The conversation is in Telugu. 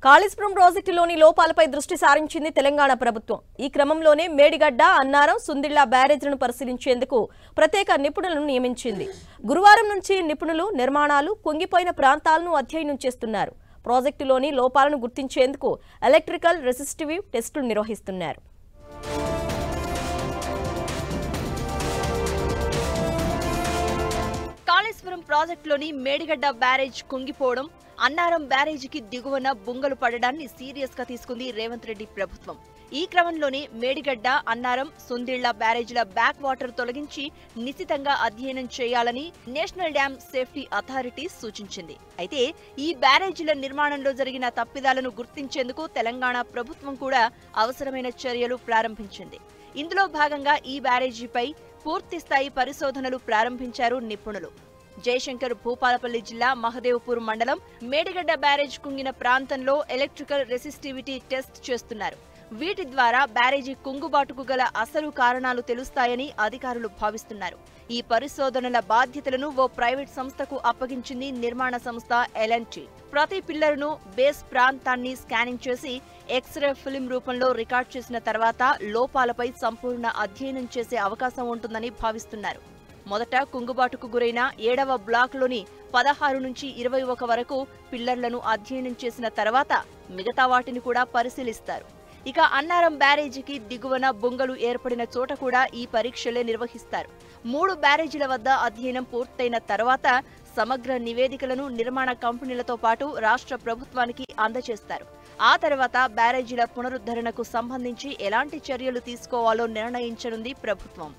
కాళేశ్వరం ప్రాజెక్టులోని లోపాలపై దృష్టి సారించింది తెలంగాణ ప్రభుత్వం. ఈ క్రమంలోనే మేడిగడ్డ, అన్నారం, సుందిళ్ల బ్యారేజ్లను పరిశీలించేందుకు ప్రత్యేక నిపుణులను నియమించింది. గురువారం నుంచి నిపుణులు నిర్మాణాలు కుంగిపోయిన ప్రాంతాలను అధ్యయనం చేస్తున్నారు. ప్రాజెక్టులోని లోపాలను గుర్తించేందుకు ఎలక్ట్రికల్ రెసిస్టివ్ టెస్టులు నిర్వహిస్తున్నారు. కాళేశ్వరం ప్రాజెక్టులోని మేడిగడ్డ బ్యారేజ్ కుంగిపోవడం, అన్నారం బ్యారేజీకి దిగువన బుంగలు పడడాన్ని సీరియస్ గా తీసుకుంది రేవంత్ రెడ్డి ప్రభుత్వం. ఈ క్రమంలోనే మేడిగడ్డ, అన్నారం, సుందిళ్ల బ్యారేజీల బ్యాక్ వాటర్ తొలగించి నిశితంగా అధ్యయనం చేయాలని నేషనల్ డ్యామ్ సేఫ్టీ అథారిటీ సూచించింది. అయితే ఈ బ్యారేజీల నిర్మాణంలో జరిగిన తప్పిదాలను గుర్తించేందుకు తెలంగాణ ప్రభుత్వం కూడా అవసరమైన చర్యలు ప్రారంభించింది. ఇందులో భాగంగా ఈ బ్యారేజీపై పూర్తిస్థాయి పరిశోధనలు ప్రారంభించారు నిపుణులు. జయశంకర్ భూపాలపల్లి జిల్లా మహదేవ్పూర్ మండలం మేడిగడ్డ బ్యారేజ్ కుంగిన ప్రాంతంలో ఎలక్ట్రికల్ రెసిస్టివిటీ టెస్ట్ చేస్తున్నారు. వీటి ద్వారా బ్యారేజీ కుంగుబాటుకు గల అసలు కారణాలు తెలుస్తాయని అధికారులు భావిస్తున్నారు. ఈ పరిశోధనల బాధ్యతలను ఓ ప్రైవేట్ సంస్థకు అప్పగించింది నిర్మాణ సంస్థ L&T. ప్రతి పిల్లర్ను, బేస్ ప్రాంతాన్ని స్కానింగ్ చేసి ఎక్స్రే ఫిల్మ్ రూపంలో రికార్డ్ చేసిన తర్వాత లోపాలపై సంపూర్ణ అధ్యయనం చేసే అవకాశం ఉంటుందని భావిస్తున్నారు. మొదట కుంగుబాటుకు గురైన 7వ బ్లాక్లోని 16 నుంచి 21 వరకు పిల్లర్లను అధ్యయనం చేసిన తర్వాత మిగతా వాటిని కూడా పరిశీలిస్తారు. ఇక అన్నారం బ్యారేజీకి దిగువన బొంగలు ఏర్పడిన చోట కూడా ఈ పరీక్షలే నిర్వహిస్తారు. 3 బ్యారేజీల వద్ద అధ్యయనం పూర్తయిన తర్వాత సమగ్ర నివేదికలను నిర్మాణ కంపెనీలతో పాటు రాష్ట్ర ప్రభుత్వానికి అందజేస్తారు. ఆ తర్వాత బ్యారేజీల పునరుద్ధరణకు సంబంధించి ఎలాంటి చర్యలు తీసుకోవాలో నిర్ణయించనుంది ప్రభుత్వం.